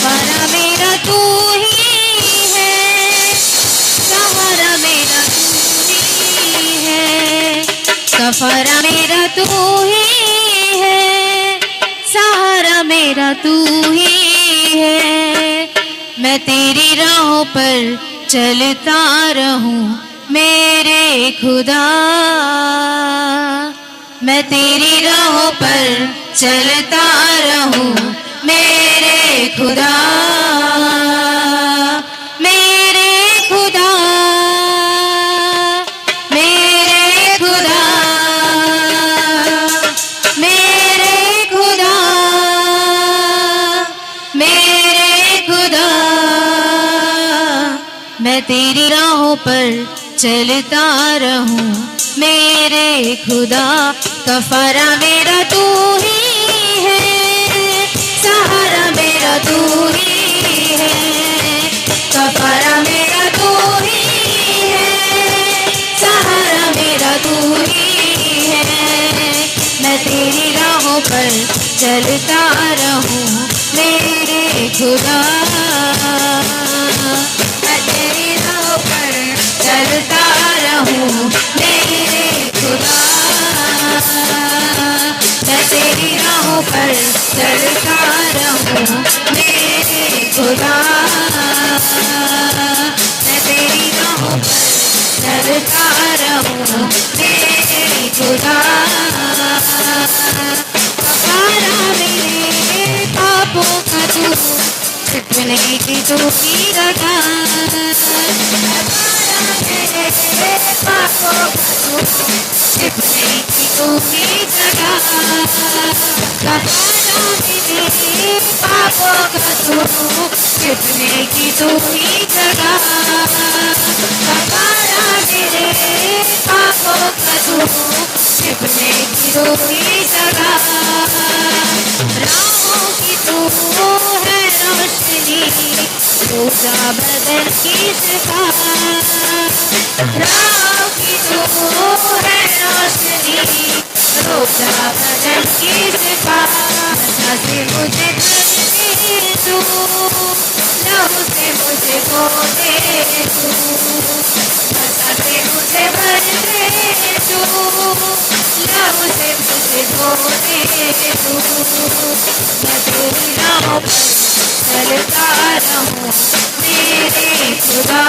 सहारा मेरा तू ही है, सहारा मेरा तू ही है, सहारा मेरा तू ही है, सहारा मेरा तू ही है। मैं तेरी राहों पर चलता रहूं मेरे खुदा, मैं तेरी राहों पर चलता रहूं मेरे खुदा, मेरे खुदा, मेरे खुदा, मेरे खुदा, मेरे खुदा। मैं तेरी राहों पर चलता रहूं मेरे खुदा, कफारा मेरा तू ही है, सहारा मेरा तू ही है, कफारा मेरा तू ही है, सहारा मेरा तू ही है। मैं तेरी राहों पर चलता रहूं मेरे खुदा, मैं तेरी राहों पर चलता रहूं मेरे खुदा, मैं तेरी राहों पर चलता रहूं मेरे खुदा, मैं तेरी राहों पर चलता रहूं मेरे खुदा। कफारा मेरे पापों का तू छिपने की तू ही रखा, मेरे पापों का तू छिपने की तू ही जगह, कफारा मेरे पापों का तू छिपने की तू ही जगह, कफारा मेरे पापों का तू छिपने की तू ही जगह। राहों की तू है रोशनी, रोजा बदन की शिफा, राहों की तू है रोशनी, रोजा बदन की शिफा। नशा से मुझे भर तू, लहू से मुझे धो दे तू, नशा से मुझे भर तू, लहू से मुझे धो दे तू। मैं तेरी राहों पर चलता रहूं मेरे खुदा,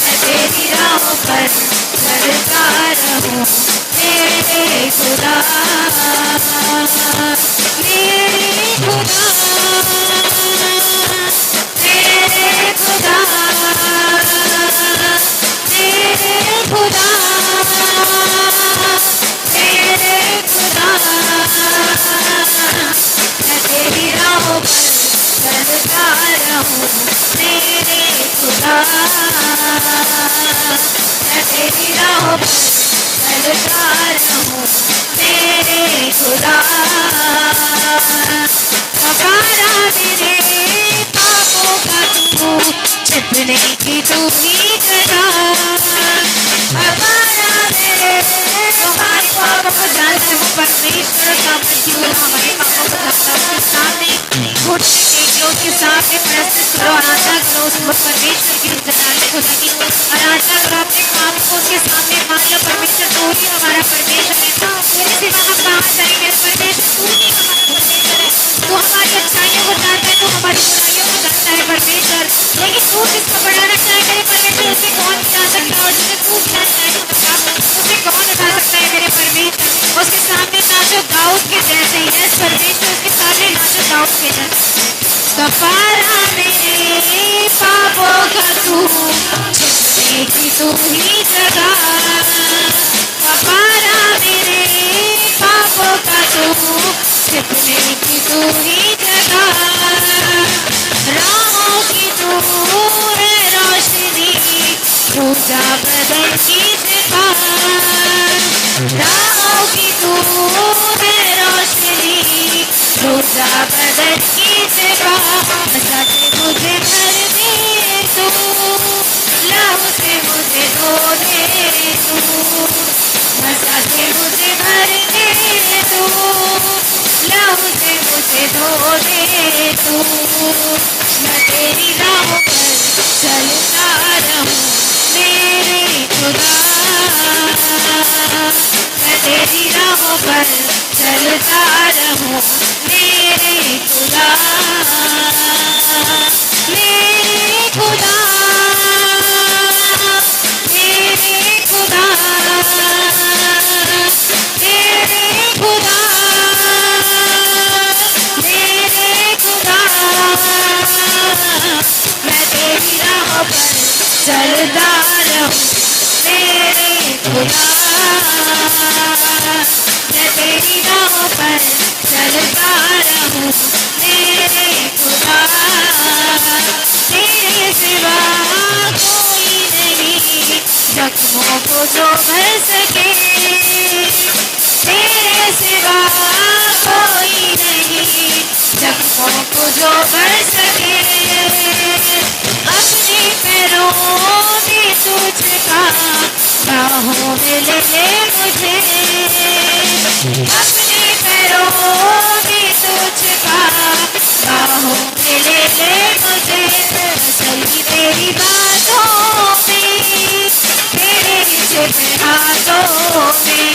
मैं तेरी राहों पर चलता रहूं मेरे खुदा, मेरे खुदा, मेरे खुदा, मेरे खुदा, मेरे खुदा। मैं तेरी राहों पर चलता रहूं मेरे खुदा, मैं तेरी राहों पर चलता रहूं मेरे खुदा। कफारा मेरे पापों का तू छिपने की तू ही जगह, कफारा मेरे तुम्हारे पापों को जानते हो परमेश्वर का मजदूर हमारे पापों को जानता है, उसके सामने घुटने टेक लो, उसके सामने प्रस्तुत करो, आराधना करो उस परमेश्वर की, उस जलाले खुदा की आराधना करो, अपने पापों को उसके सामने मान लो। परमेश्वर तू ही हमारा परमेश्वर है, तेरे सिवा हम कहाँ जाएंगे। परमेश्वर तू ही हमारा परमेश्वर है, तू हमारी अच्छाइयों को जानता है, तू हमारी बुराइयों को जानता है परमेश्वर, लेकिन तू जिसको बढ़ाना चाहे मेरे परमेश्वर उसे कौन गिरा सकता है, और जिसे तू गिरा चाहे उसे कौन उठा सकता है मेरे परमेश्वर। उसके सामने नाचो दाऊद के जैसे, यस परमेश्वर उसके सामने नाचो दाऊद के जैसे। कफारा मेरे पापों का तू छिपने की तू ही जगह, कफारा मेरे पापों का तू छिपने की तू ही जगह। राहों की तू है रोशनी, रोजा बदन की शिफा, राहों की तू है रोशनी, रोजा बदन की शिफा। नशा से मुझे भर दे तू, लहू से मुझे धो दे तू, नशा से मुझे भर दे तू, लहू से मुझे धो दे तू। मैं तेरी राहों पर चलता रहूं मेरे खुदा, मैं तेरी राहों पर चलता रहूं मेरे खुदा, मेरे खुदा, मेरे खुदा, मेरे खुदा, मेरे खुदा। मैं तेरी राहों पर चलता रहूं मेरे खुदा, मैं तेरी राहों पर चलता रहूं मेरे खुदा। तेरे सिवा कोई नहीं जख्मों को जो भर सके, तेरे सिवा कोई नहीं जख्मों को जो भर सके। अपने पैरों में तुझका बाहों में ले ले मुझे, अपने पैरों में तुझका बाहों में ले ले मुझे। चली तेरी बातों में, तेरे छिपे हाथों में,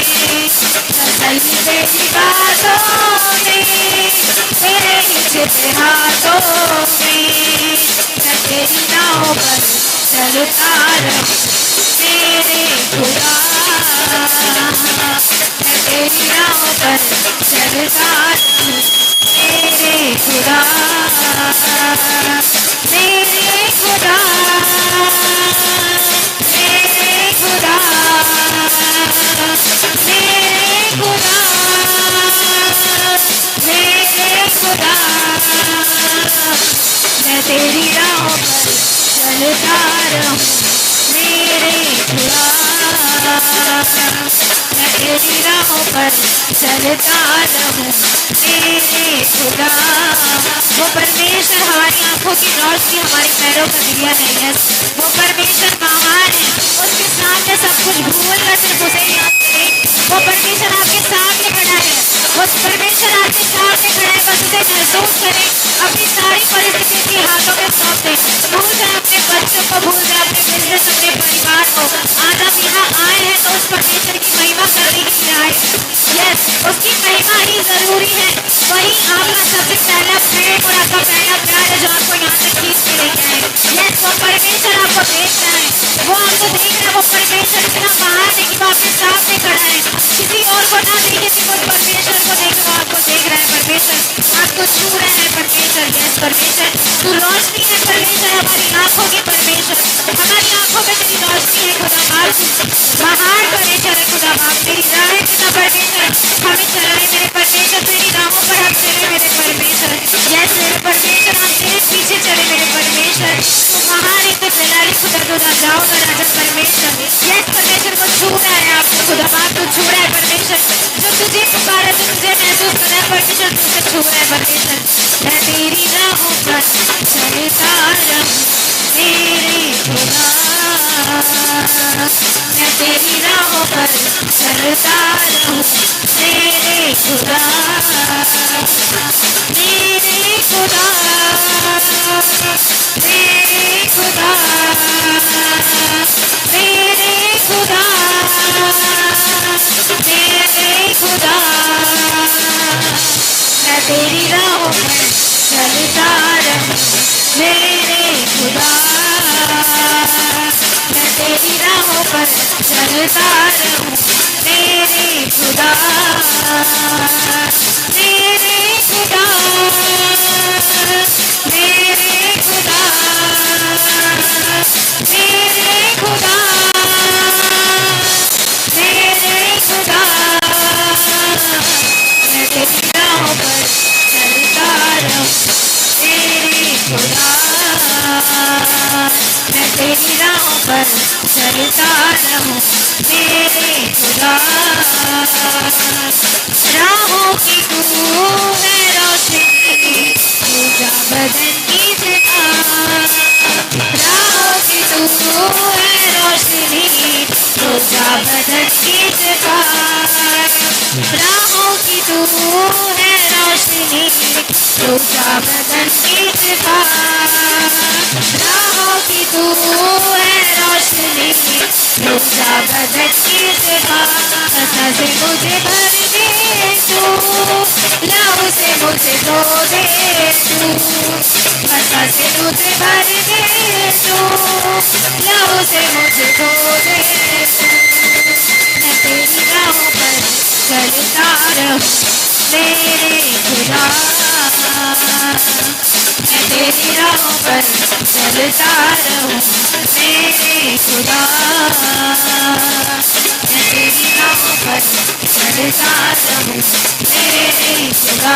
चली तेरी बातों में, तेरे छिपे हाथों में। मैं तेरी राहों पर चलता रहूं मेरे खुदा, मैं तेरी राहों पर चलता रहूं मेरे खुदा, मेरे खुदा, मेरे खुदा, मेरे खुदा, मेरे खुदा। मैं तेरी राहों पर चलता रहूं मेरे खुदा, मैं तेरी राहों पर चलता रहूं मेरे खुदा। वो परमेश्वर हमारी आंखों की रोशनी, हमारे पैरों का दिया है। यस, वो परमेश्वर महान है, उसके सामने सब कुछ भूल कर सिर्फ उसे याद करें। वो परमेश्वर आपके सामने खड़ा है, उस परमेश्वर आपके सामने खड़ा है, बस उसे महसूस करें, अपनी सारी परिस्थिति के हाथों में सौंप दें। भूल जाए अपने बच्चों को, भूल जाए अपने बिजनेस, अपने परिवार को। आज आप यहाँ आए हैं तो उस परमेश्वर की महिमा करने के लिए आए। यस, उसकी महिमा ही जरूरी है। वही आपका सबसे पहला प्रेम और आपका पहला प्यार है जो आपको यहाँ तक खींच के लेके आए। यस, वो परमेश्वर आपको देख रहा है, वो आपको देख रहा है। वो परमेश्वर इतना महान है कि वो आपके सामने खड़ा है, किसी और को ना देखे, सिर्फ उस परमेश्वर को देखे, वो आपको देख रहा है। परमेश्वर आपको छू रहा है। परमेश्वर, यस परमेश्वर तू रोशनी है। परमेश्वर हमारी आंखों की, परमेश्वर हमारी आंखों में तेरी रोशनी है। खुदा बाप महान परमेश्वर है। खुदा बाप तेरी राहें पिता परमेश्वर हमें चलाए मेरे परमेश्वर, तेरी राहों पर हम चले मेरे परमेश्वर। यस मेरे परमेश्वर, हम तेरे पीछे चले मेरे परमेश्वर। तू महान है, तू जलाली खुदा, तू राजाओं का राजा परमेश्वर। यस परमेश्वर को छू रहा है आपको, खुदा बाप तू छू रहा है परमेश्वर। जो तुझे पुकारा, जो तुझे महसूस कर रहा है परमेश्वर, तुझे छू रहा है परमेश्वर। मैं तेरी राहों पर चलता रहूं मेरे खुदा, मैं तेरी राहों पर चलता रहूं मेरे खुदा, मेरे खुदा, मेरे खुदा, मेरे खुदा, मेरे खुदा। मैं तेरी राहों पर चलता रहूं मेरे खुदा, मैं तेरी राहों पर चलता रहूं मेरे खुदा, मेरे खुदा, मेरे खुदा, मेरे खुदा, मेरे खुदा। मैं तेरी राहों पर चलता रहूं मेरे खुदा, मैं तेरी राहों पर चलता रहूं मेरे खुदा। राहों की तू है रोशनी, तू जा बदन की जगह। राहों की तू है रोशनी, तू जा बदन की जगह। राहों की तू है रोशनी, से मुझे भर दे तू, लहू से मुझे धो दे तू, मसा से मुझे भर दे तू, लहू से मुझे धो दे तू। मैं तेरी राहों पर चलता रहूं मेरे खुदा, मैं तेरी राहों पर चलता रहूं मेरे खुदा, मैं तेरी राहों पर चलता रहूं मेरे खुदा।